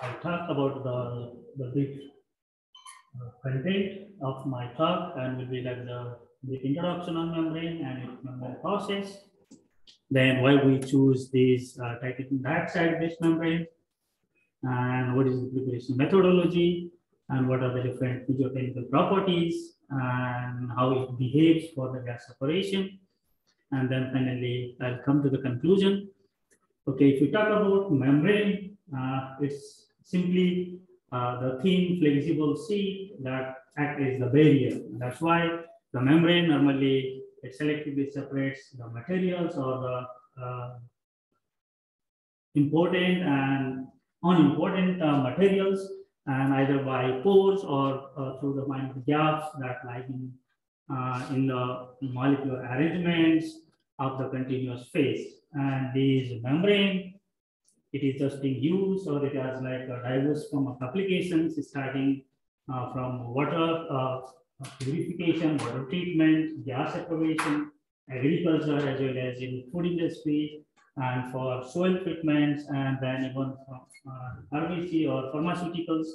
I'll talk about the brief content of my talk, and will be like the introduction on membrane and its membrane process. Then why we choose this titanium dioxide based membrane, and what is the preparation methodology, and what are the different physiochemical properties, and how it behaves for the gas separation. And then finally, I'll come to the conclusion. Okay, if you talk about membrane, it's simply the thin flexible sheet that acts as the barrier. That's why the membrane normally it selectively separates the materials or the important and unimportant materials, and either by pores or through the minor gaps that lie in the molecular arrangements of the continuous phase. And these membrane, it is just being used, or it has like a diverse form of applications, starting from water purification, water treatment, gas separation, agriculture, as well as in food industry, and for soil treatments, and then even from RBC or pharmaceuticals,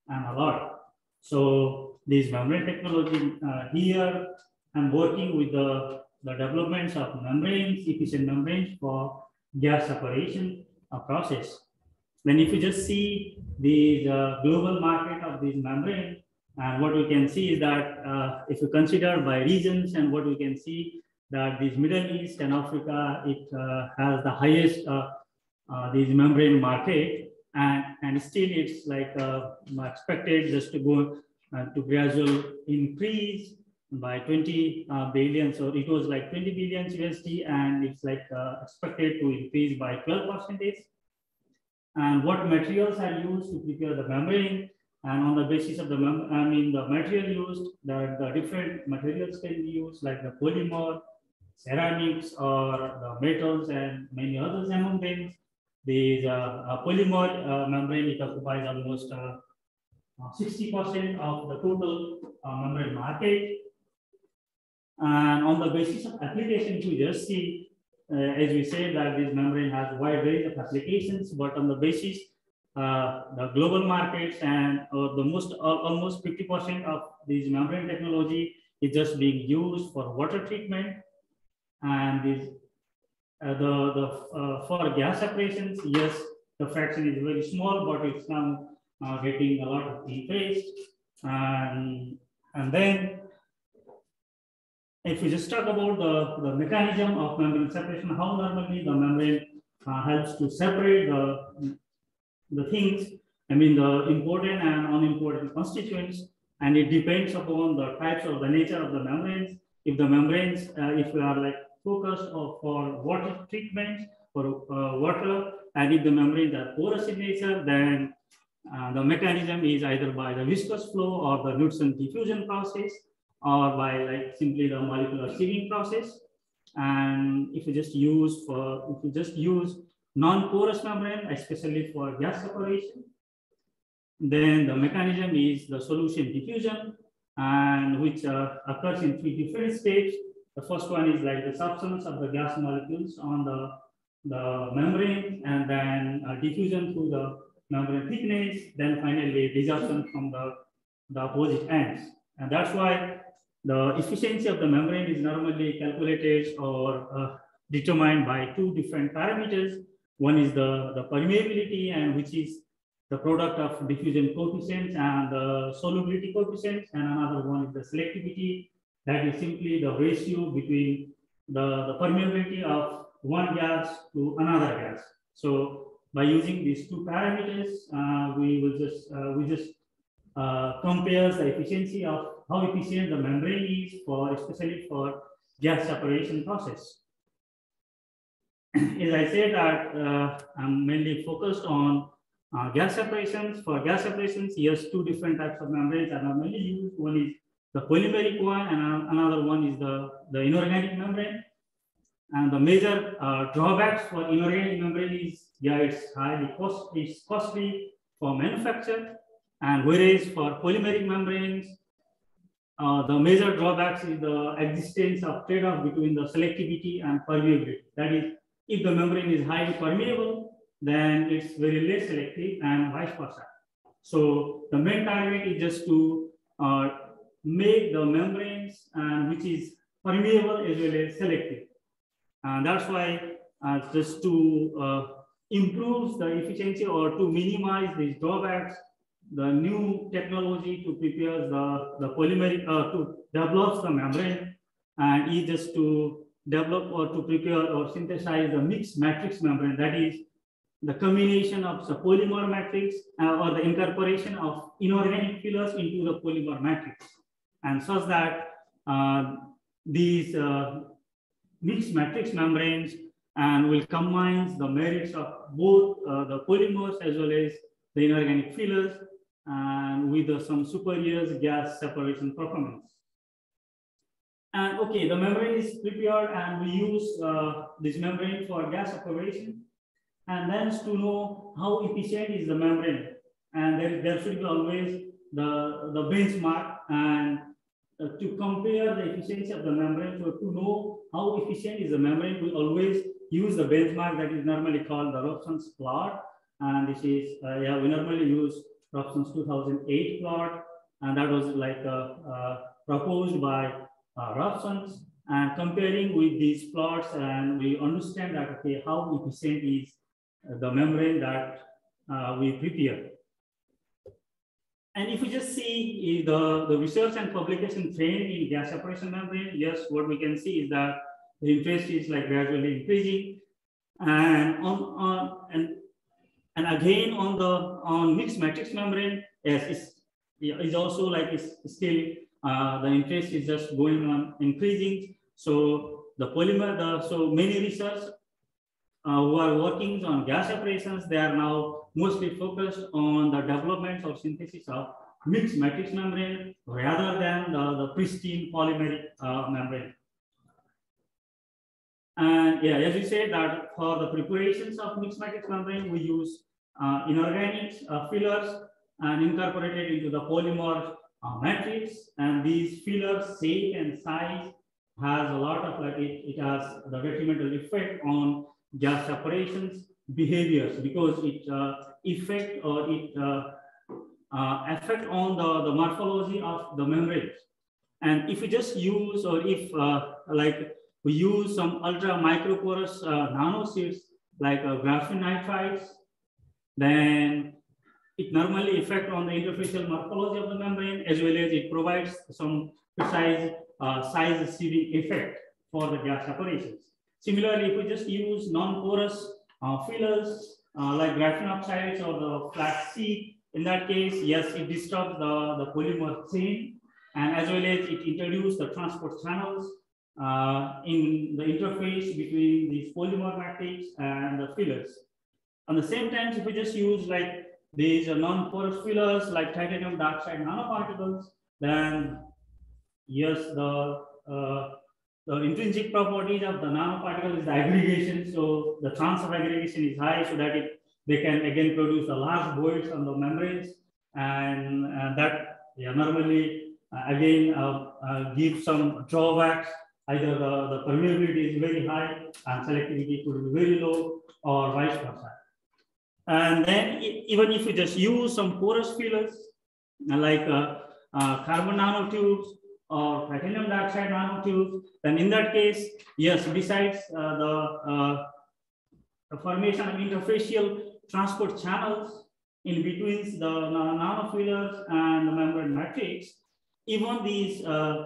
and a lot. So this membrane technology here, I'm working with the developments of membranes, efficient membranes for gas separation process. Then if you just see the global market of this membrane, and what we can see is that if you consider by regions, and what we can see that this Middle East and Africa, it has the highest this membrane market, and still it's like expected just to go to gradual increase by 20 billion. So it was like 20 billion USD, and it's like expected to increase by 12%. And what materials are used to prepare the membrane, and on the basis of the the material used, the different materials can be used, like the polymer, ceramics, or the metals, and many others among them. The polymer membrane, it occupies almost 60% of the total membrane market. And on the basis of applications, we just see, as we say, that this membrane has a wide range of applications, but on the basis the global markets, and the almost 50% of this membrane technology is just being used for water treatment, and this for gas separations, yes, the fraction is very small, but it's now getting a lot of interest. And then if we just talk about the mechanism of membrane separation, how normally the membrane helps to separate the things, the important and unimportant constituents, and it depends upon the types of the nature of the membranes. If the membranes, if we are like focused for water treatment, for water, and if the membranes are porous in nature, then the mechanism is either by the viscous flow or the Knudsen diffusion process, or by like simply the molecular sieving process. And if you just use non-porous membrane, especially for gas separation, then the mechanism is the solution diffusion, and which occurs in 3 different steps. The first one is like the substance of the gas molecules on the membrane, and then diffusion through the membrane thickness, then finally desorption from the opposite ends. And that's why the efficiency of the membrane is normally calculated or determined by 2 different parameters. One is the permeability, and which is the product of diffusion coefficients and the solubility coefficients, and another one is the selectivity, that is simply the ratio between the permeability of one gas to another gas. So by using these 2 parameters, we just compare the efficiency of how efficient the membrane is especially for gas separation process. As I said that I'm mainly focused on gas separations. For gas separations, yes, 2 different types of membranes are normally used. One is the polymeric one, and another one is the inorganic membrane. And the major drawbacks for inorganic membrane is, yeah, it's costly for manufacture, and whereas for polymeric membranes, the major drawbacks is the existence of trade-off between the selectivity and permeability. That is, if the membrane is highly permeable, then it's very less selective and vice versa. So the main target is just to make the membranes which is permeable as well as selective. And that's why just to improve the efficiency or to minimize these drawbacks, the new technology to prepare the polymeric to develop the membrane and is just to develop or to prepare or synthesize the mixed matrix membrane, that is the combination of the polymer matrix or the incorporation of inorganic fillers into the polymer matrix, and such that these mixed matrix membranes and will combine the merits of both the polymers as well as the inorganic fillers and with some superior gas separation performance. And okay, the membrane is prepared and we use this membrane for gas separation. And then to know how efficient is the membrane, and there should be always the benchmark and to compare the efficiency of the membrane. So to know how efficient is the membrane, we always use the benchmark that is normally called the Robson's plot. And this is, we normally use Robson's 2008 plot. And that was like proposed by Robson's. And comparing with these plots, and we understand that, okay, how efficient is the membrane that we prepare. And if we just see the research and publication trend in gas separation membrane, yes, what we can see is that the interest is like gradually increasing, and and again on mixed matrix membrane, yes, it's also like it's still the interest is just going on increasing. So the polymer, so many research who are working on gas separations, they are now mostly focused on the development or synthesis of mixed matrix membrane rather than the pristine polymeric membrane. And yeah, as we said that for the preparations of mixed matrix membrane, we use inorganic fillers and incorporated into the polymer matrix. And these fillers shape and size has a lot of like it has the detrimental effect on gas separations behaviors because it affect on the morphology of the membranes. And if we just use, or if like we use some ultra microporous nanosheets like graphene nitrides, then it normally affect on the interfacial morphology of the membrane, as well as it provides some precise size seeding effect for the gas separations. Similarly, if we just use non-porous fillers like graphene oxides or the flat sheet, in that case, yes, it disturbs the polymer chain, and as well as it introduces the transport channels in the interface between these polymer matrix and the fillers. At the same time, if we just use like these non-porous fillers like titanium dioxide nanoparticles, then yes, the intrinsic properties of the nanoparticle is the aggregation. So the chance of aggregation is high, so that they can again produce a large voids on the membranes, and that normally again gives some drawbacks. Either the permeability is very high and selectivity could be very low, or vice versa. And then even if we just use some porous fillers like carbon nanotubes or titanium dioxide nanotubes, then in that case, yes, besides the formation of interfacial transport channels in between the nanofillers and the membrane matrix, even these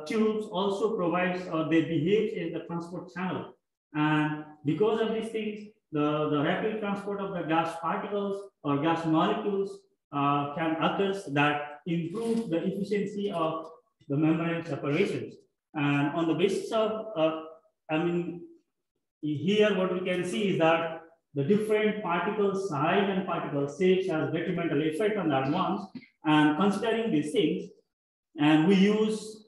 tubes also provides or they behave as the transport channel. And because of these things, the rapid transport of the gas particles or gas molecules can occur that improve the efficiency of the membrane separations. And on the basis of, I mean, here what we can see is that the different particle size and particle shapes has detrimental effect on that ones. And considering these things, and we use,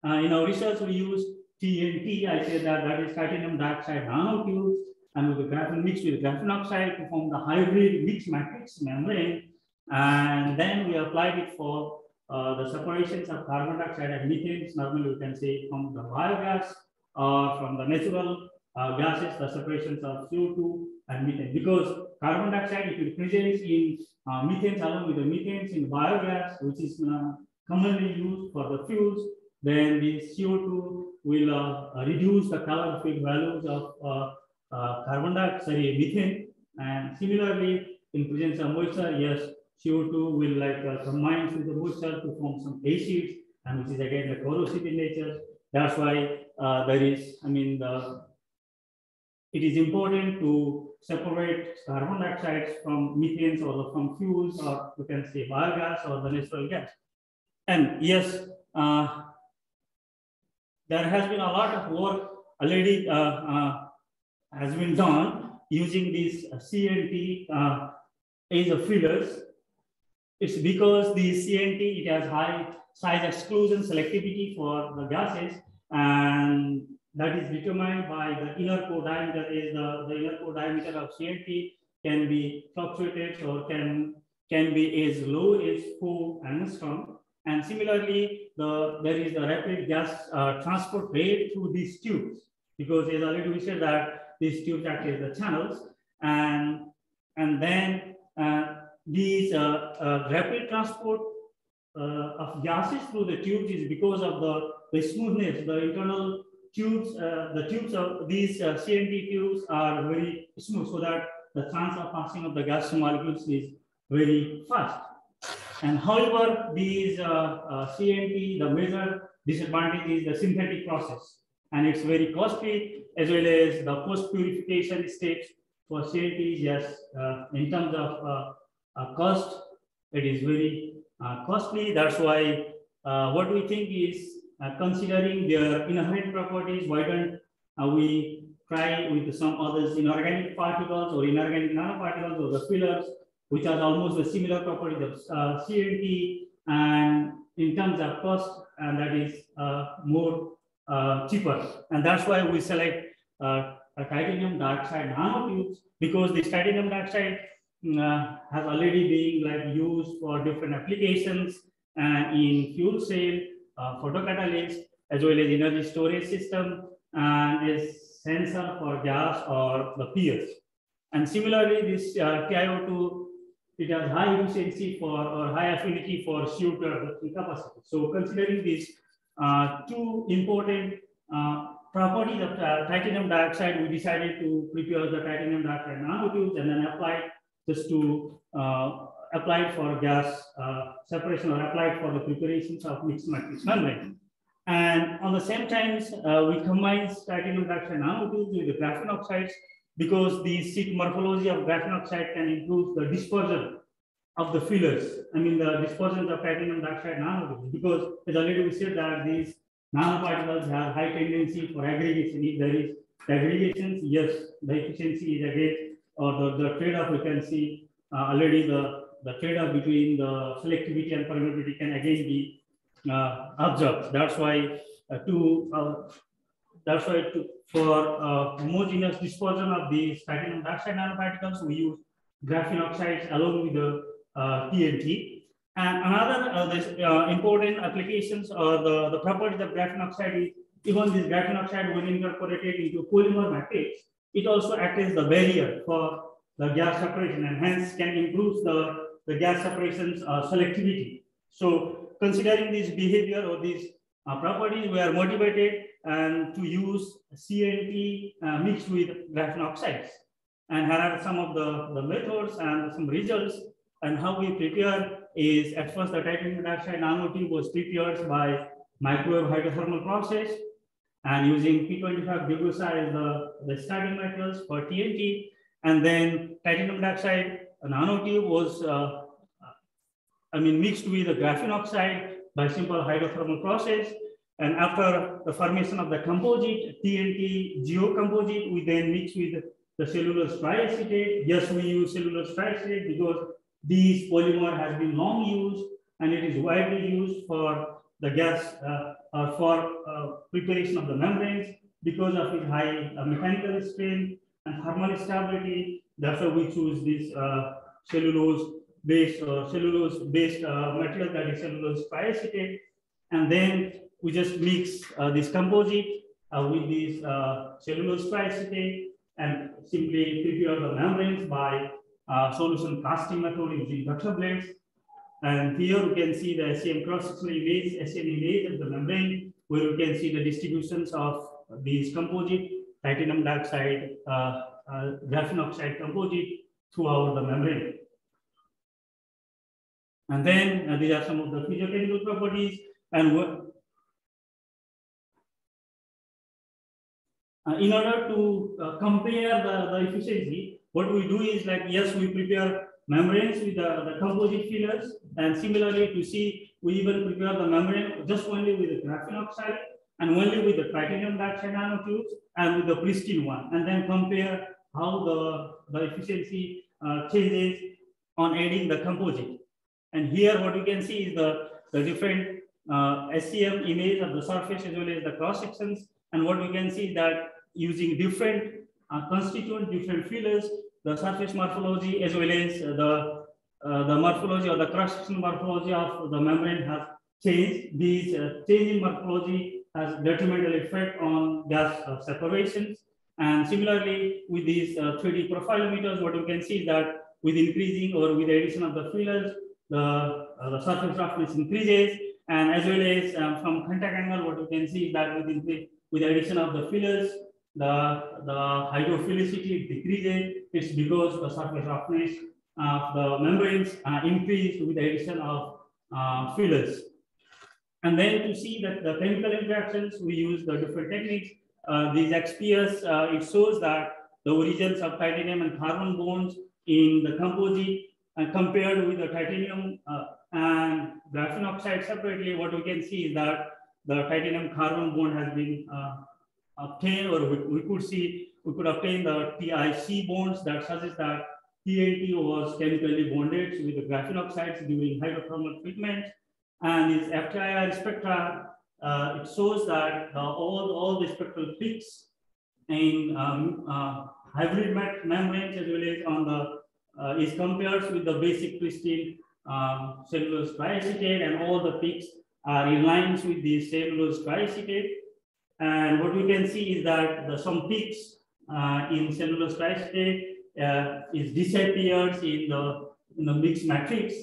in our research, we use TNT, I said that is titanium dioxide nanotubes, and with the graphene mixed with graphene oxide to form the hybrid mixed matrix membrane. And then we applied it for the separations of carbon dioxide and methane. Normally we can say from the biogas or from the natural gases, the separations of CO2 and methane, because carbon dioxide, if it presents in methanes along with the methanes in biogas, which is commonly used for the fuels, then the CO2 will reduce the calorific values of carbon dioxide, methane. And similarly, in presence of moisture, yes, CO2 will combine with the moisture to form some acids, and which is again the corrosive in nature. That's why there is, it is important to separate carbon dioxide from methanes or from fuels, or you can say biogas or the natural gas. And yes, there has been a lot of work already has been done using this CNT as a fillers. It's because the CNT, it has high size exclusion selectivity for the gases, and that is determined by the inner core diameter. Is the inner core diameter of CNT can be fluctuated or can be as low as 4 angstrom. And similarly, there is the rapid gas transport rate through these tubes, because as already we said that these tubes act as the channels, and then these rapid transport of gases through the tubes is because of the smoothness. The internal tubes, the tubes of these CNT tubes are very smooth, so that the chance of passing of the gas molecules is very fast. And however, these CNT, the major disadvantage is the synthetic process, and it's very costly, as well as the post purification steps for CNT. Yes, in terms of cost, it is very costly. That's why what we think is, considering their inherent properties, why don't we try with some others, inorganic particles or inorganic nanoparticles or the fillers, which are almost the similar properties of CNT, and in terms of cost, and that is more cheaper. And that's why we select a titanium dioxide nanotubes, because this titanium dioxide has already been used for different applications in fuel cell, photocatalyst, as well as energy storage system, and is sensor for gas or the peers. And similarly, this TiO2, it has high efficiency for or high affinity for CO2 absorption capacity. So considering these two important properties of titanium dioxide, we decided to prepare the titanium dioxide nanotubes and then apply just to apply for gas separation, or applied for the preparations of mixed matrix membrane. And on the same time, we combine titanium dioxide nanotubes with the graphene oxides, because the sheet morphology of graphene oxide can improve the dispersion of the fillers. The dispersion of titanium dioxide nanotubes, because as already we said that these nanoparticles have high tendency for aggregation. If there is aggregations, yes, the efficiency is again, or the trade-off we can see already, the trade-off between the selectivity and permeability can again be observed. That's why for homogeneous dispersion of these titanium dioxide nanoparticles, we use graphene oxides along with the TNT. And another important applications, or the properties of graphene oxide is, even this graphene oxide, when incorporated into polymer matrix, it also acts as the barrier for the gas separation, and hence can improve the gas separation's selectivity. So considering this behavior or these properties, we are motivated to use CNT mixed with graphene oxides. And here are some of the methods and some results. And how we prepare is, at first the titanium dioxide nanotube was prepared by microwave hydrothermal process, and using P25 diglycol as the starting materials for TNT. And then titanium dioxide nanotube was mixed with the graphene oxide by simple hydrothermal process. And after the formation of the composite, TNT geocomposite, we then mix with the cellulose triacetate. Yes, we use cellulose triacetate because this polymer has been long used, and it is widely used for the gas for preparation of the membranes because of its high mechanical strength and thermal stability. That's why we choose this cellulose-based material, that is cellulose triacetate. And then we just mix this composite with this cellulose triacetate and simply prepare the membranes by solution casting method using gutter blades. And here we can see the SEM cross-sectional image, SEM image of the membrane, where we can see the distributions of these composite titanium dioxide, graphene oxide composite throughout the membrane. And then these are some of the physiochemical properties. And in order to compare the efficiency, what we do is like, yes, we prepare membranes with the composite fillers, and similarly to see, we even prepare the membrane just only with the graphene oxide and only with the titanium dioxide nanotubes and with the pristine one, and then compare how the efficiency changes on adding the composite. And here what you can see is the different SEM image of the surface as well as the cross sections. And what we can see is that using different constituent, different fillers, the surface morphology as well as the morphology or the cross-sectional morphology of the membrane has changed. These change in morphology has detrimental effect on gas separations. And similarly, with these 3D profilometers, what you can see is that with increasing or with the addition of the fillers, the surface roughness increases, and as well as from contact angle, what you can see is that with the addition of the fillers, the hydrophilicity decreases. It's because the surface roughness of the membranes increased with the addition of fillers. And then to see that the chemical interactions, we use the different techniques. These XPS, it shows that the origins of titanium and carbon bonds in the composite compared with the titanium and graphene oxide separately, what we can see is that the titanium carbon bond has been obtained, or we could obtain the TiC bonds that suggests that TiO2 was chemically bonded with the graphene oxides during hydrothermal treatment. And this Ftir Spectra, it shows that all the spectral peaks in hybrid membranes as well as on the is compared with the basic pristine cellulose triacetate, and all the peaks are in lines with the cellulose triacetate. And what we can see is that some peaks in cellulose triacetate is disappears in the mixed matrix.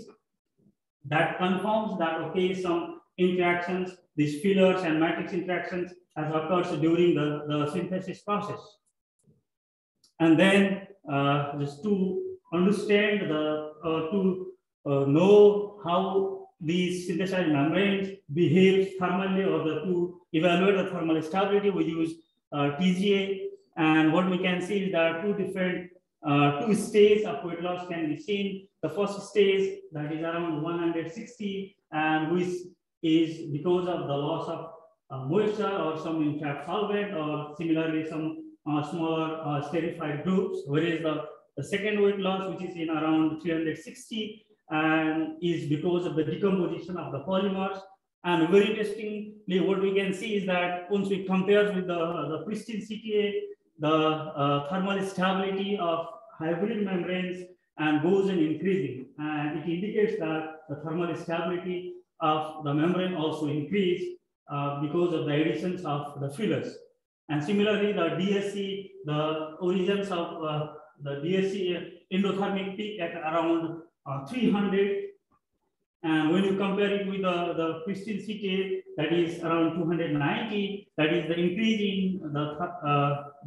That confirms that okay, some interactions, these fillers and matrix interactions, has occurred during the synthesis process. And then just to understand know how these synthesized membranes behave thermally, or to evaluate the thermal stability, we use TGA. And what we can see is that two stages of weight loss can be seen. The first stage, that is around 160, and which is because of the loss of moisture or some entrapped solvent, or similarly some smaller sterified groups, whereas the second weight loss, which is in around 360, and is because of the decomposition of the polymers. And very interestingly, what we can see is that once we compare with the pristine CTA, the thermal stability of hybrid membranes and goes in increasing, and it indicates that the thermal stability of the membrane also increased because of the additions of the fillers. And similarly, the DSC, the origins of the DSC endothermic peak at around 300, and when you compare it with the pristine CTA, that is around 290, that is the increase in the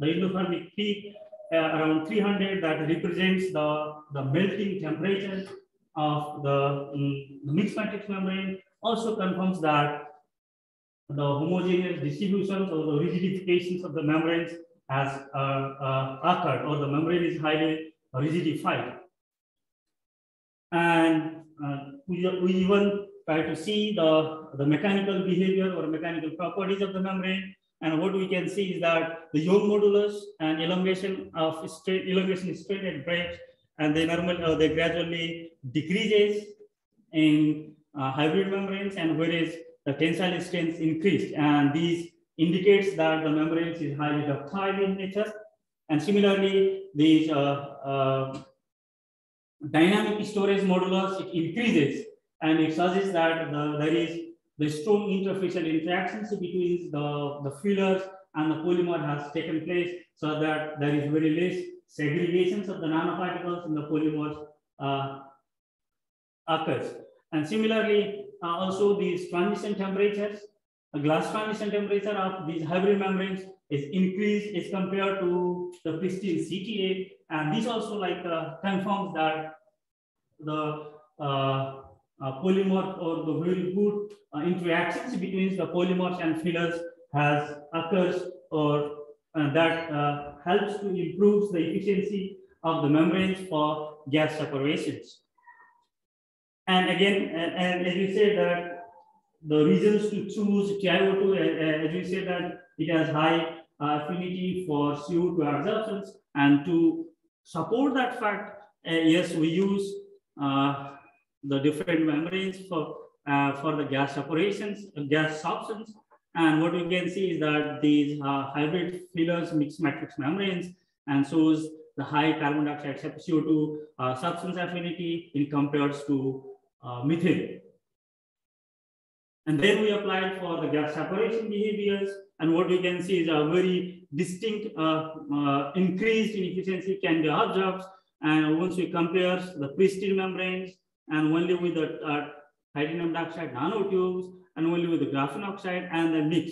endothermic peak around 300, that represents the melting temperature of the mixed matrix membrane. Also confirms that the homogeneous distributions or the rigidifications of the membranes has occurred, or the membrane is highly rigidified. And we even try to see the mechanical behavior or mechanical properties of the membrane. And what we can see is that the Young modulus and elongation strain breaks, and they gradually decreases in hybrid membranes, and whereas the tensile strength increased, and these indicates that the membranes is highly ductile in nature. And similarly, these dynamic storage modulus, it increases, and it suggests that there is the strong interfacial interactions between the fillers and the polymer has taken place, so that there is very less segregations of the nanoparticles in the polymers occurs. And similarly, also these transition temperatures, the glass transition temperature of these hybrid membranes is increased as compared to the pristine CTA, and this also like confirms that the polymer or the very good interactions between the polymers and fillers has occurs, or that helps to improve the efficiency of the membranes for gas separations. And again, and as we said that the reasons to choose TiO2, as we said that it has high affinity for CO2 absorptions, and to support that fact, yes, we use the different membranes for the gas separations, gas sorptions. And what we can see is that these hybrid fillers mixed matrix membranes and shows the high carbon dioxide CO2 substance affinity in compares to methane. And then we applied for the gas separation behaviors, and what we can see is a very distinct increased in efficiency can be observed. And once we compare the pristine membranes and only with the titanium dioxide nanotubes and only with the graphene oxide and the mix,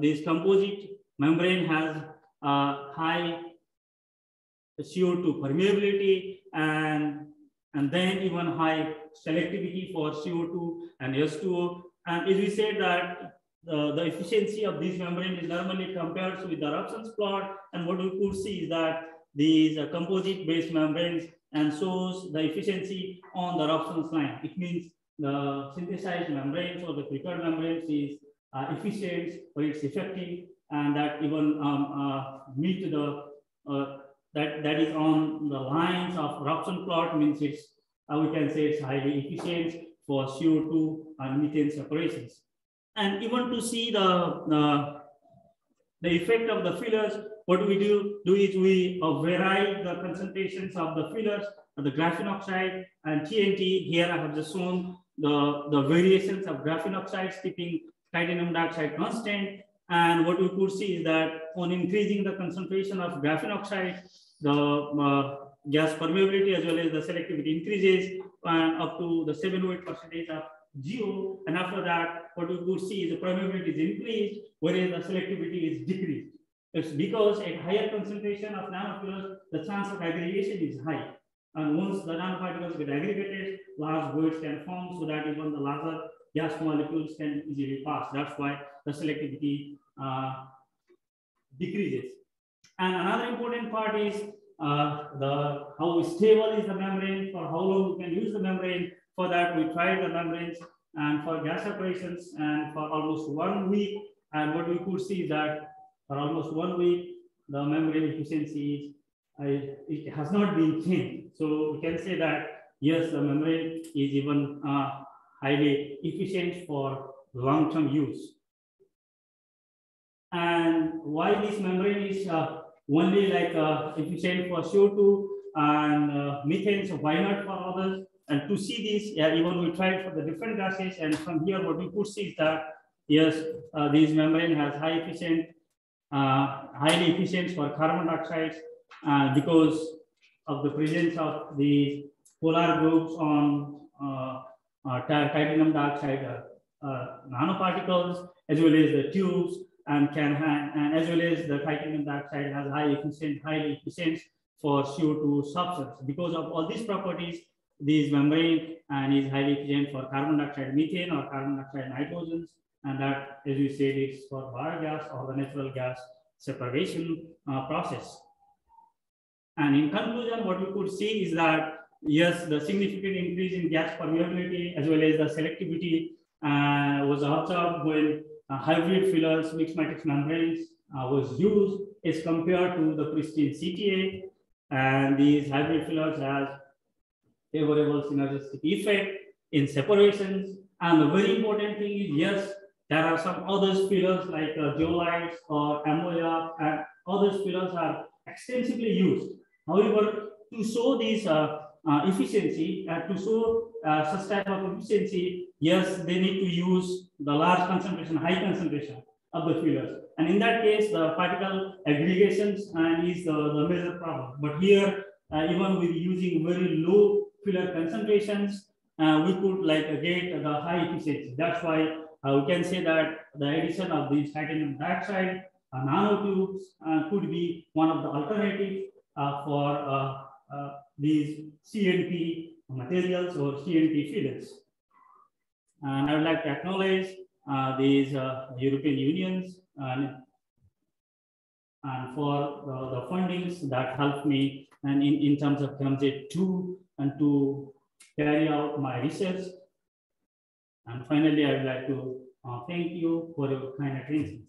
this composite membrane has high CO2 permeability and then even high selectivity for CO2 and S2O. And as we said that the efficiency of this membrane is normally compared with the Robson's plot, and what we could see is that these composite-based membranes and shows the efficiency on the Robson's line. It means the synthesized membranes or the prepared membranes is efficient or it's effective, and that even meet the that is on the lines of Robson plot, means it's we can say it's highly efficient for CO2 and methane separations. And even to see the effect of the fillers, what we do is we vary the concentrations of the fillers, the graphene oxide and TNT. Here I have just shown the variations of graphene oxides keeping titanium dioxide constant. And what we could see is that on increasing the concentration of graphene oxide, the gas permeability as well as the selectivity increases and up to the 7 to 8% of 0. And after that, what we could see is the permeability is increased, whereas the selectivity is decreased. It's because at higher concentration of nanofillers, the chance of aggregation is high. And once the nanoparticles get aggregated, large voids can form so that even the larger gas molecules can easily pass. That's why the selectivity decreases. And another important part is how stable is the membrane, for how long we can use the membrane. For that, we tried the membranes and for gas separations and for almost 1 week. And what we could see is that for almost 1 week, the membrane efficiency it has not been changed. So we can say that yes, the membrane is even highly efficient for long-term use. And why this membrane is only like efficient for CO2 and methane, so why not for others? And to see this, even we tried for the different gases, and from here what we could see is that yes, this membrane has highly efficient for carbon dioxide because of the presence of the polar groups on titanium dioxide nanoparticles, as well as the tubes, and as well as the titanium dioxide has highly efficient for CO2 substance. Because of all these properties, this membrane is highly efficient for carbon dioxide methane or carbon dioxide nitrogens, and that, as we said, is for biogas or the natural gas separation process. And in conclusion, what we could see is that yes, the significant increase in gas permeability as well as the selectivity was observed when hybrid fillers mixed matrix membranes was used as compared to the pristine CTA. And these hybrid fillers has favorable synergistic effect in separations. And the very important thing is, yes, there are some other fillers like zeolites or ammonia, and other fillers are extensively used. However, to show this efficiency, to show such type of efficiency, yes, they need to use the large concentration, high concentration. of the fillers. And in that case, the particle aggregations is the major problem. But here, even with using very low filler concentrations, we could get the high efficiency. That's why we can say that the addition of these titanium dioxide nanotubes could be one of the alternatives for these CNT materials or CNT fillers. And I would like to acknowledge these European Unions and for the fundings that helped me and in terms of COMSET 2 and to carry out my research. And finally, I would like to thank you for your kind attention.